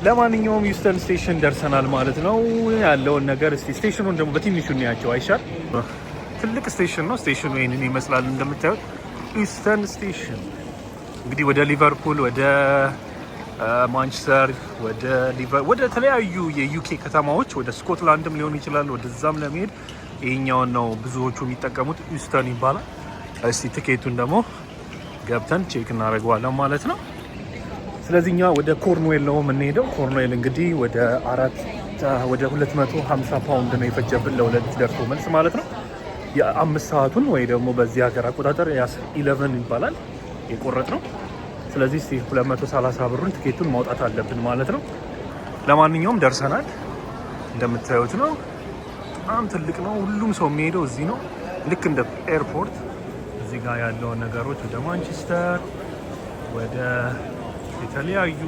ለማንኛውም ሂውስተን ስቴሽን ደርሰናል ማለት ነው። ያለውን ነገር እስቲ ስቴሽኑን ደግሞ በትንሹ እናያቸው አይሻል? ትልቅ ስቴሽን ነው። ስቴሽኑ ይህንን ይመስላል እንደምታዩት። ሂውስተን ስቴሽን እንግዲህ ወደ ሊቨርፑል፣ ወደ ማንቸስተር፣ ወደ ተለያዩ የዩኬ ከተማዎች ወደ ስኮትላንድም ሊሆን ይችላል ወደዛም ለመሄድ ይሄኛውን ነው ብዙዎቹ የሚጠቀሙት። ሂውስተን ይባላል። እስቲ ትኬቱን ደግሞ ገብተን ቼክ እናደርገዋለን ማለት ነው። ስለዚህ እኛ ወደ ኮርንዌል ነው የምንሄደው። ኮርንዌል እንግዲህ ወደ 250 ፓውንድ ነው የፈጀብን ለሁለት ደርሶ መልስ ማለት ነው። የ5 ሰዓቱን ወይ ደግሞ በዚህ ሀገር አቆጣጠር 11 ይባላል የቆረጥ ነው። ስለዚህ እስቲ 230 ብሩን ትኬቱን ማውጣት አለብን ማለት ነው። ለማንኛውም ደርሰናል። እንደምታዩት ነው። በጣም ትልቅ ነው። ሁሉም ሰው የሚሄደው እዚህ ነው። ልክ እንደ ኤርፖርት እዚህ ጋር ያለውን ነገሮች ወደ ማንቸስተር፣ ወደ የተለያዩ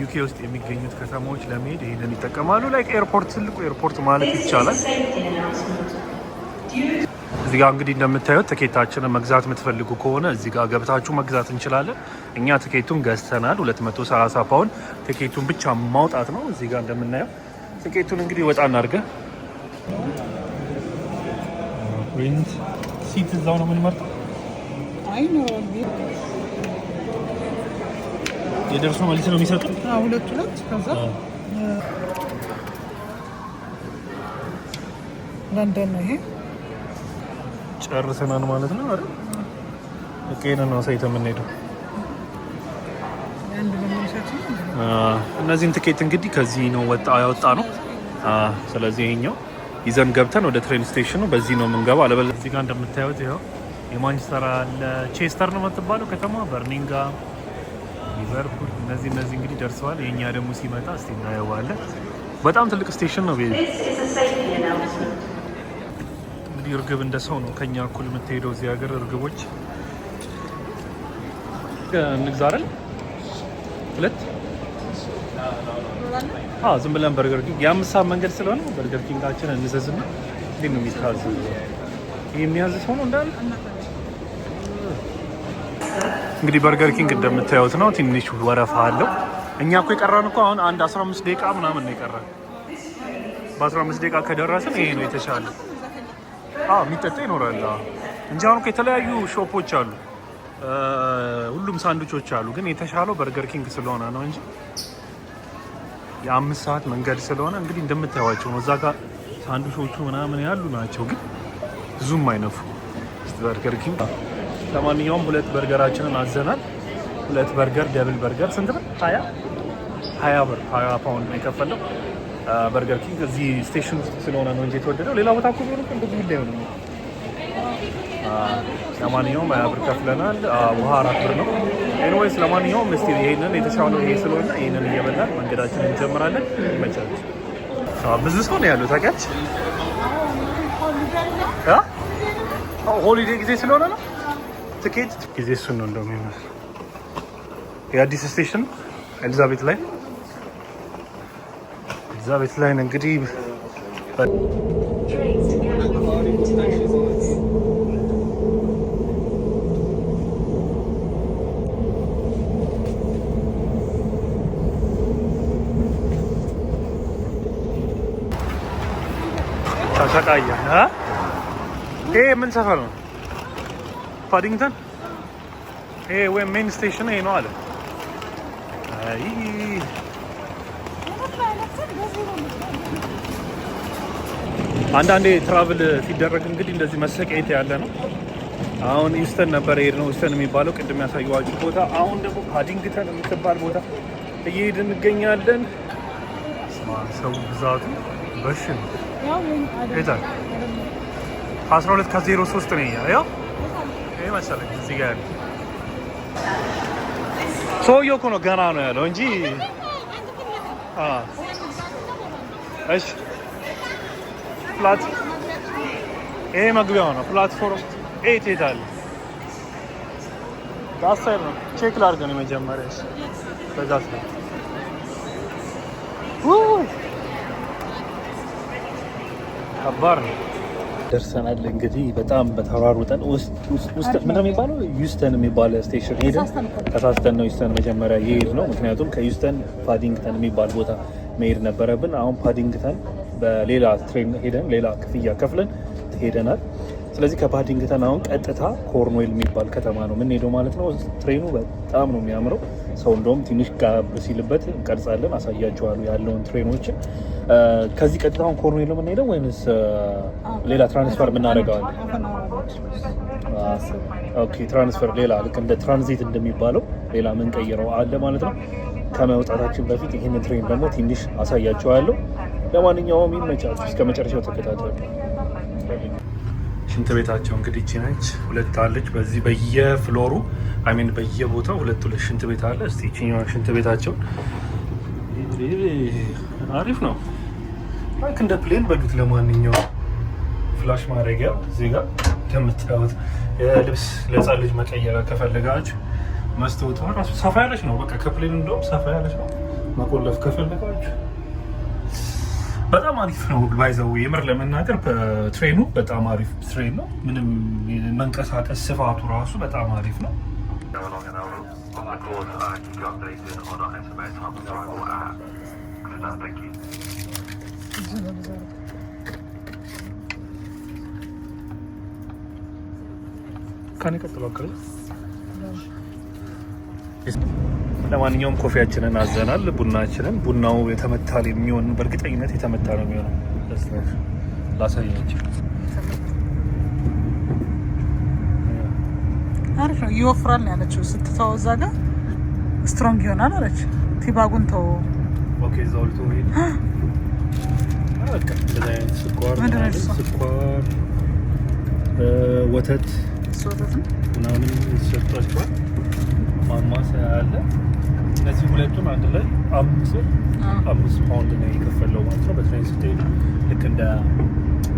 ዩኬ ውስጥ የሚገኙት ከተማዎች ለመሄድ ይሄንን ይጠቀማሉ። ላይክ ኤርፖርት፣ ትልቁ ኤርፖርት ማለት ይቻላል። እዚህ ጋር እንግዲህ እንደምታዩት ትኬታችንን መግዛት የምትፈልጉ ከሆነ እዚህ ጋር ገብታችሁ መግዛት እንችላለን። እኛ ትኬቱን ገዝተናል። 230 ፓውንድ ትኬቱን ብቻ ማውጣት ነው። እዚህ ጋር እንደምናየው ትኬቱን እንግዲህ ወጣ እናድርገን። ፕሪንት ሲት እዛው ነው የምንመርጠው። አይ ነው የደርሶ መልስ ነው የሚሰጡት። ሁለት ከዛ ለንደን ነው ይሄ። ጨርሰናል ማለት ነው አይደል? እቄን ነው ሳይተ የምንሄደው። እነዚህን ትኬት እንግዲህ ከዚህ ነው ያወጣ ነው። ስለዚህ ይሄኛው ይዘን ገብተን ወደ ትሬን ስቴሽኑ በዚህ ነው የምንገባ። አለበለዚያ እዚህ ጋር እንደምታዩት ይኸው የማንቸስተር አለ፣ ቼስተር ነው የምትባለው ከተማ፣ በርሚንግሃም፣ ሊቨርፑል፣ እነዚህ እንግዲህ ደርሰዋል። የኛ ደግሞ ሲመጣ እስቲ እናየዋለን። በጣም ትልቅ ስቴሽን ነው። እንግዲህ እርግብ እንደ ሰው ነው ከኛ እኩል የምትሄደው እዚህ ሀገር። እርግቦች እንግዛ አይደል? ሁለት ዝም ብለን በርገር ኪንግ የ5 ሰዓት መንገድ ስለሆነ በርገር ኪንጋችን እንዘዝና እንዴት ነው የሚታዘዝ? ይሄ የሚያዝ ሰው ነው እንዳለ። እንግዲህ በርገር ኪንግ እንደምታዩት ነው። ትንሽ ወረፋ አለው። እኛ እኮ የቀረን እኮ አሁን አንድ 15 ደቂቃ ምናምን ነው የቀረን። በ15 ደቂቃ ከደረስን ይሄ ነው የተሻለ። የሚጠጣ ይኖራል እንጂ አሁን እኮ የተለያዩ ሾፖች አሉ፣ ሁሉም ሳንዱቾች አሉ። ግን የተሻለው በርገር ኪንግ ስለሆነ ነው እንጂ የ5 ሰዓት መንገድ ስለሆነ እንግዲህ እንደምታዩዋቸው ነው። እዛ ጋር ሳንዱቾቹ ምናምን ያሉ ናቸው፣ ግን ብዙም አይነፉ። በርገር ኪንግ ለማንኛውም 2 በርገራችንን አዘናል። 2 በርገር ደብል በርገር ስንት ነው? 20 ብር 20 ፓውንድ ነው የከፈለው። በርገር ኪንግ እዚህ ስቴሽን ውስጥ ስለሆነ ነው እንጂ የተወደደው። ሌላ ቦታ እኮ ቢሆን እንደዚህ ይለኝ ነው። ለማንኛውም 20 ብር ከፍለናል። ውሃ 4 ብር ነው። ኤኒዌይስ ለማንኛውም እስቲ ይሄንን የተሻለው ይሄ ስለሆነ ይሄንን እየበላን መንገዳችንን እንጀምራለን። ይመቻል። ብዙ ሰው ነው ያለው ታውቂያለሽ? ሆሊዴይ ጊዜ ስለሆነ ነው። ትኬት ጊዜ እሱን ነው እንደውም የሚመስለው። የአዲስ ስቴሽን ኤሊዛቤት ላይ ነው እንግዲህ ተሰቃየ። ይሄ ምን ሰፈር ነው? ፓዲንግተን። ይሄ ወይ ሜን ስቴሽን ይሄ ነው አለ። አይ አንዳንዴ ትራቭል ሲደረግ እንግዲህ እንደዚህ መሰቃየት ያለ ነው። አሁን ሂውስተን ነበር የሄድነው፣ ሂውስተን የሚባለው ቅድም ያሳየኋችሁ ቦታ። አሁን ደግሞ ፓዲንግተን የምትባል ቦታ እየሄድን እንገኛለን። ሰው ብዛቱ በሽ ነው። ይታል 12 ከ03 ነው ያው ይሄ መሰለኝ እዚህ ጋር ያለው ሰውዬው እኮ ነው ገና ነው ያለው እንጂ እሺ ፍላት ይሄ መግቢያው ነው። ፕላትፎርም 8 ይታል ዳሳይ ነው። ቼክ ላድርግ ነው መጀመሪያ። እሺ በዛት ነው ከባድ ነው። ደርሰናል። እንግዲህ በጣም በተሯሩጠን ውስጥ ምን ነው የሚባለው ዩስተን የሚባል ስቴሽን ሄደን ተሳስተን ነው ዩስተን መጀመሪያ የሄድ ነው። ምክንያቱም ከዩስተን ፓዲንግተን የሚባል ቦታ መሄድ ነበረብን። አሁን ፓዲንግተን በሌላ ትሬን ሄደን ሌላ ክፍያ ከፍለን ሄደናል። ስለዚህ ከፓዲንግተን አሁን ቀጥታ ኮርንዌል የሚባል ከተማ ነው የምንሄደው ማለት ነው። ትሬኑ በጣም ነው የሚያምረው። ሰው እንደውም ትንሽ ጋብ ሲልበት እንቀርጻለን፣ አሳያቸዋለሁ ያለውን ትሬኖችን። ከዚህ ቀጥታ አሁን ኮርንዌል ነው የምንሄደው ወይንስ ሌላ ትራንስፈር የምናደርገዋለን? ኦኬ ትራንስፈር ሌላ ልክ እንደ ትራንዚት እንደሚባለው ሌላ የምንቀይረው አለ ማለት ነው። ከመውጣታችን በፊት ይህን ትሬን ደግሞ ትንሽ አሳያቸዋለሁ። ለማንኛውም ይመቻችሁ፣ እስከ መጨረሻው ተከታተሉ። ሽንት ቤታቸው እንግዲህ እቺ ነች። ሁለት አለች በዚህ በየፍሎሩ አይሚን በየቦታው ሁለት ሽንት ቤት አለ። እስቲ እቺኛው ሽንት ቤታቸው አሪፍ ነው፣ ላይክ እንደ ፕሌን በሉት። ለማንኛውም ፍላሽ ማድረጊያ እዚህ ጋር እንደምታዩት፣ የልብስ ለህፃን ልጅ መቀየሪያ ከፈለጋችሁ መስታወቷ ራሱ ሰፋ ያለች ነው። በቃ ከፕሌን እንደውም ሰፋ ያለች ነው። መቆለፍ ከፈለጋችሁ በጣም አሪፍ ነው። ባይዘው የምር ለመናገር በትሬኑ በጣም አሪፍ ትሬን ነው። ምንም መንቀሳቀስ ስፋቱ ራሱ በጣም አሪፍ ነው። ካኔ ቀጥሎ አከለ ለማንኛውም ኮፊያችንን አዘናል፣ ቡናችንን። ቡናው የተመታ የሚሆን በእርግጠኝነት የተመታ ነው የሚሆነው። ላሳያችሁ። አሪፍ ነው፣ ይወፍራል ነው ያለችው። ስትተው እዛ ጋር ስትሮንግ ይሆናል አለች። ቲባጉን ተው። ኦኬ ዛው ልቶ ወይ ስኳር ወተት ምናምን ይሰጣችኋል። ማማሰያ አለ። እነዚህ ሁለቱን አንድ ላይ 5 ፓውንድ ነው የከፈለው ማለት ነው። በትሬን ስትሄዱ ልክ እንደ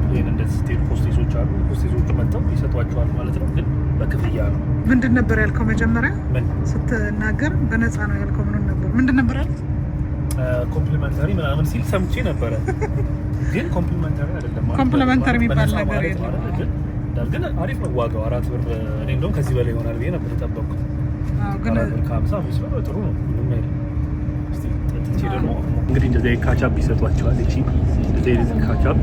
ይሄን እንደ ስትሄዱ ሆስቴሶች አሉ። ሆስቴሶቹ መጥተው ይሰጧቸዋል ማለት ነው፣ ግን በክፍያ ነው። ምንድን ነበር ያልከው መጀመሪያ ስትናገር? በነፃ ነው ያልከው። ምንድን ነበር ያልከው? ኮምፕሊመንታሪ ምናምን ሲል ሰምቼ ነበረ፣ ግን ኮምፕሊመንታሪ አይደለም ማለት ነው። ኮምፕሊመንታሪ የሚባል ነገር የለም። ግን አሪፍ ነው ዋጋው 4 ብር። እኔ እንደውም ከዚህ በላይ ይሆናል ብዬ ነበር የጠበቅኩት። ግን ከ50 ብር ጥሩ ነው። ደግሞ እንግዲህ እንደዚህ ካቻፕ ይሰጧቸዋል። እቺ እንደዚህ ካቻፕ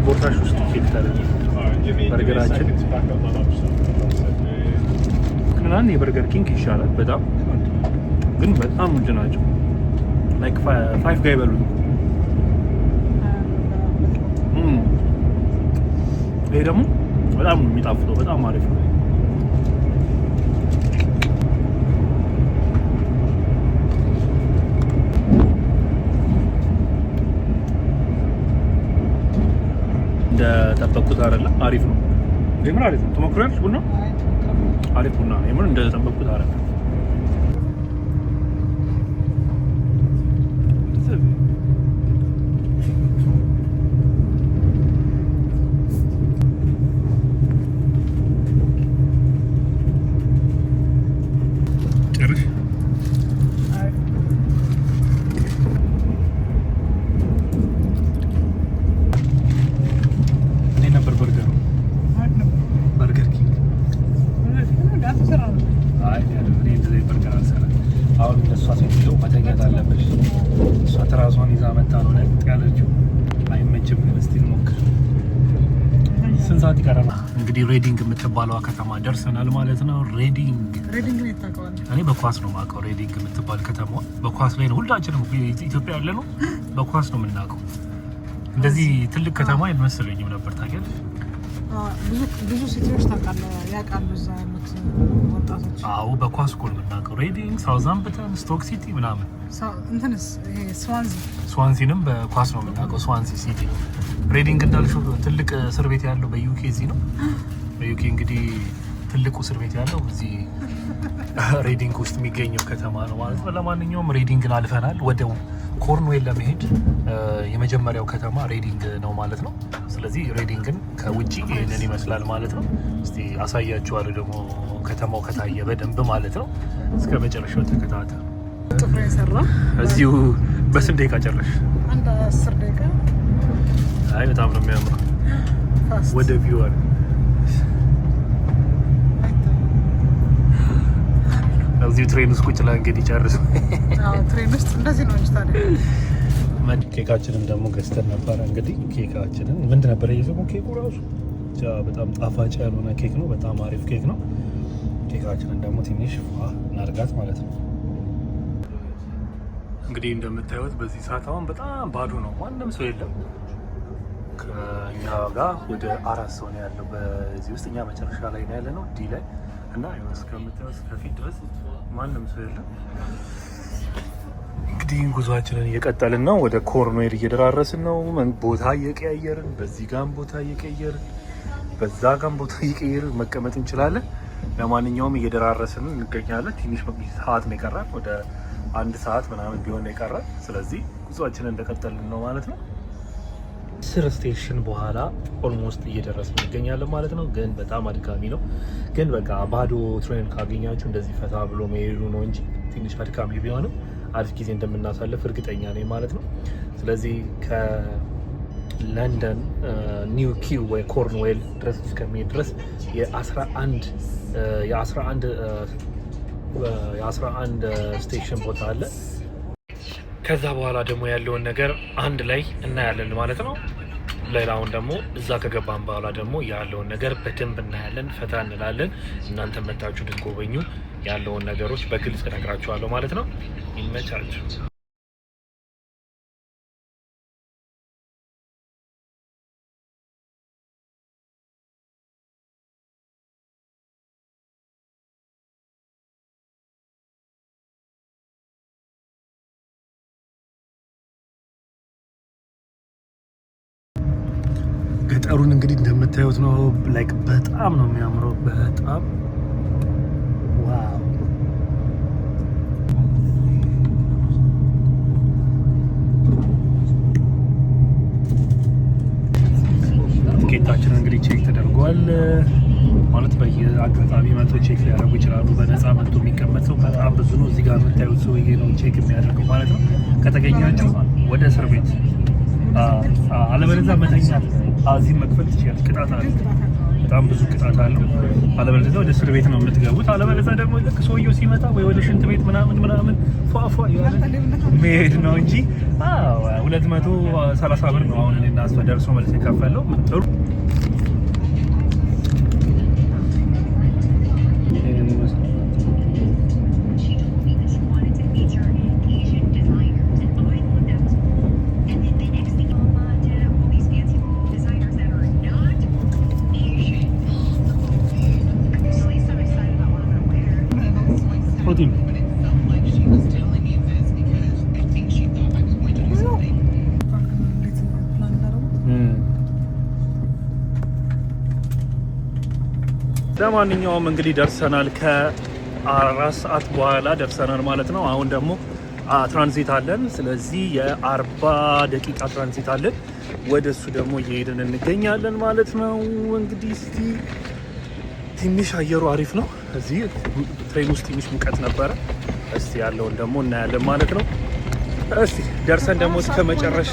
ቦርሳሽ ውስጥ ይከታል። በርገራችን ከናን የበርገር ኪንግ ይሻላል በጣም ግን በጣም ውድ ናቸው። ላይክ 5 ጋር ይበሉ። ይሄ ደግሞ በጣም የሚጣፍጠው በጣም አሪፍ ነው። እንደጠበቅኩት አይደለም፣ አሪፍ ነው። የምር አሪፍ ነው። ተሞክሯል። ቡና አሪፍ ቡና ነው። የምር እንደጠበቅኩት አይደለም። ስንት ሰዓት ይቀረናል? እንግዲህ ሬዲንግ የምትባለዋ ከተማ ደርሰናል ማለት ነው። ሬዲንግ እኔ በኳስ ነው የማውቀው። ሬዲንግ የምትባል ከተማ በኳስ ላይ ነው ሁላችንም ኢትዮጵያ ያለ ነው በኳስ ነው የምናውቀው። እንደዚህ ትልቅ ከተማ አይመስለኝም ነበር። ታውቂያለሽ? ብዙ ሲቲዎች ያውቃሉ እዛ ያሉት ወጣቶች። አዎ በኳስ እኮ ነው የምናውቀው። ሬዲንግ፣ ሳውዛምፕተን፣ ስቶክ ሲቲ ምናምን። እንትንስ ስዋንሲንም በኳስ ነው የምናውቀው። ስዋንሲ ሲቲ። ሬዲንግ እንዳልሽው ትልቅ እስር ቤት ያለው በዩኬ እዚህ ነው። በዩኬ እንግዲህ ትልቁ እስር ቤት ያለው እዚህ ሬዲንግ ውስጥ የሚገኘው ከተማ ነው ማለት ነው። ለማንኛውም ሬዲንግን አልፈናል። ወደ ኮርንዌል ለመሄድ የመጀመሪያው ከተማ ሬዲንግ ነው ማለት ነው። ስለዚህ ሬዲንግን ከውጭ ይህንን ይመስላል ማለት ነው። እስቲ አሳያችኋለሁ ደግሞ ከተማው ከታየ በደንብ ማለት ነው። እስከ መጨረሻው ተከታተሉ። ጥፍሬ ሰራ እዚሁ በስንት ደቂቃ ጨረሽ? አንድ 10 ደቂቃ። አይ በጣም ነው የሚያምረው። ወደ ቪወር እዚሁ ትሬን ውስጥ ቁጭ ብለን እንግዲህ ጨርሱ። ትሬን ውስጥ እንደዚህ ነው እንጂ ታዲያ። ኬካችንን ደግሞ ገዝተን ነበረ። እንግዲህ ኬካችንን ምንድን ነበረ የይዘው ኬኩ ራሱ በጣም ጣፋጭ ያልሆነ ኬክ ነው። በጣም አሪፍ ኬክ ነው። ኬካችንን ደግሞ ትንሽ እናድርጋት ማለት ነው። እንግዲህ እንደምታዩት በዚህ ሰዓት አሁን በጣም ባዶ ነው። ማንም ሰው የለም። ከኛ ጋር ወደ 4 ሰው ነው ያለው በዚህ ውስጥ። እኛ መጨረሻ ላይ ነው ያለ ነው ዲ ላይ እና እስከምታዩት ከፊት ድረስ ማንም ሰው የለም። እንግዲህ ጉዟችንን እየቀጠልን ነው። ወደ ኮርንዌል እየደራረስን ነው። ቦታ እየቀያየርን፣ በዚህ ጋም ቦታ እየቀየርን፣ በዛ ጋም ቦታ እየቀየርን መቀመጥ እንችላለን። ለማንኛውም እየደራረስን እንገኛለን። ትንሽ ሰዓት ነው የቀረን፣ ወደ 1 ሰዓት ምናምን ቢሆን ነው የቀረን። ስለዚህ ጉዟችንን እንደቀጠልን ነው ማለት ነው። 10 ስቴሽን በኋላ ኦልሞስት እየደረስን እንገኛለን ማለት ነው። ግን በጣም አድካሚ ነው። ግን በቃ ባዶ ትሬን ካገኛችሁ እንደዚህ ፈታ ብሎ መሄዱ ነው እንጂ ትንሽ አድካሚ ቢሆንም አሪፍ ጊዜ እንደምናሳልፍ እርግጠኛ ነኝ ማለት ነው። ስለዚህ ከለንደን ኒው ኪው ወይ ኮርንዌል ድረስ እስከሚሄድ ድረስ የ11 ስቴሽን ቦታ አለ። ከዛ በኋላ ደግሞ ያለውን ነገር አንድ ላይ እናያለን ማለት ነው። ሌላውን ደግሞ እዛ ከገባን በኋላ ደግሞ ያለውን ነገር በደንብ እናያለን፣ ፈታ እንላለን። እናንተ መታችሁ እንድትጎበኙ ያለውን ነገሮች በግልጽ እነግራችኋለሁ ማለት ነው። ይመቻችሁ። ገጠሩን እንግዲህ እንደምታዩት ነው። ላይክ በጣም ነው የሚያምረው። በጣም ዋው። ቲኬታችን እንግዲህ ቼክ ተደርጓል ማለት በየአጋጣሚ መጥቶ ቼክ ሊያደርጉ ይችላሉ። በነፃ መጥቶ የሚቀመጥ ሰው በጣም ብዙ ነው። እዚህ ጋር የምታዩት ሰውዬ ነው ቼክ የሚያደርገው ማለት ነው። ከተገኛችሁ ወደ እስር ቤት፣ አለበለዚያ መተኛት እዚህ መክፈል ትችላለች። ቅጣት አለ፣ በጣም ብዙ ቅጣት አለው። አለበለዚያ ወደ እስር ቤት ነው የምትገቡት። አለበለዚያ ደግሞ ልክ ሰውየው ሲመጣ ወይ ወደ ሽንት ቤት ምናምን ፏፏ መሄድ ነው እንጂ 230 ብር ነው አሁን እኔና እሷ ደርሶ መልስ የከፈለው። ጥሩ ለማንኛውም እንግዲህ ደርሰናል። ከ4 ሰዓት በኋላ ደርሰናል ማለት ነው። አሁን ደግሞ ትራንዚት አለን። ስለዚህ የ40 ደቂቃ ትራንዚት አለን። ወደ እሱ ደግሞ እየሄድን እንገኛለን ማለት ነው። እንግዲህ እስቲ ትንሽ አየሩ አሪፍ ነው። እዚህ ትሬን ውስጥ ትንሽ ሙቀት ነበረ። እስቲ ያለውን ደግሞ እናያለን ማለት ነው። እስቲ ደርሰን ደግሞ እስከ መጨረሻ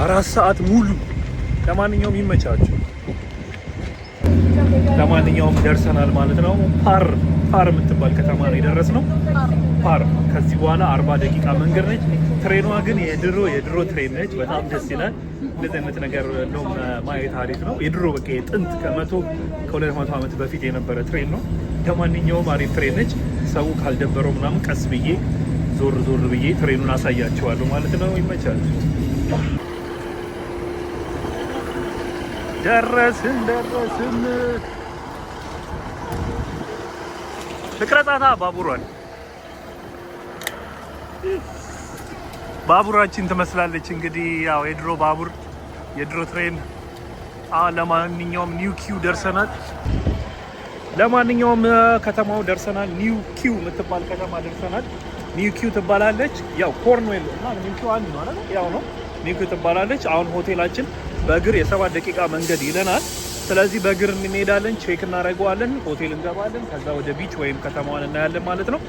4 ሰዓት ሙሉ። ለማንኛውም ይመቻችሁ። ለማንኛውም ደርሰናል ማለት ነው። ፓር የምትባል ከተማ ነው የደረስነው። ፓር ከዚህ በኋላ 40 ደቂቃ መንገድ ነች። ትሬኗ ግን የድሮ ትሬን ነች። በጣም ደስ ይላል። እንደዚህ አይነት ነገር ነው ማየት አሪፍ ነው። የድሮ በቃ የጥንት ከ200 ዓመት በፊት የነበረ ትሬን ነው። ለማንኛውም አሪፍ ትሬን ነች። ሰው ካልደበረው ምናምን ቀስ ብዬ ዞር ብዬ ትሬኑን አሳያቸዋለሁ ማለት ነው። ይመቻል። ደረስን። ፍቅረጣታ ባቡራችን ትመስላለች። እንግዲህ ያው የድሮ ትሬን። ለማንኛውም ኒው ኪው ደርሰናል። ከተማው ደርሰናል። ኒው ኪው የምትባል ከተማ ደርሰናል። ኒው ኪው ትባላለች። ያው ኮርንዌል እና ኒው ኪው አንድ ነው አይደል? ያው ነው። ኒው ኪው ትባላለች። አሁን ሆቴላችን በእግር የ7 ደቂቃ መንገድ ይለናል። ስለዚህ በእግር እንሄዳለን፣ ቼክ እናደርገዋለን፣ ሆቴል እንገባለን፣ ከዛ ወደ ቢች ወይም ከተማዋን እናያለን ማለት ነው።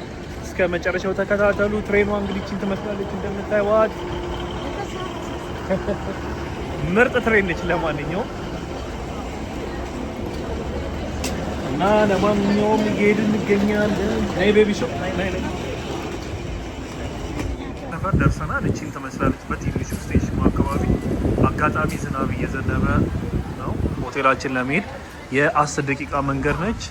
እስከ መጨረሻው ተከታተሉ። ትሬኗ እንግዲህ ይህችን ትመስላለች እንደምታዩት። ምርጥ ትሬን ነች። ለማንኛውም እና ለማንኛውም እየሄድን እንገኛለን። አይ ቤቢ ሾ ሰፈር ደርሰናል። እቺን ትመስላለች በትንሹ ስቴሽኑ አካባቢ። አጋጣሚ ዝናብ እየዘነበ ነው። ሆቴላችን ለመሄድ የ10 ደቂቃ መንገድ ነች።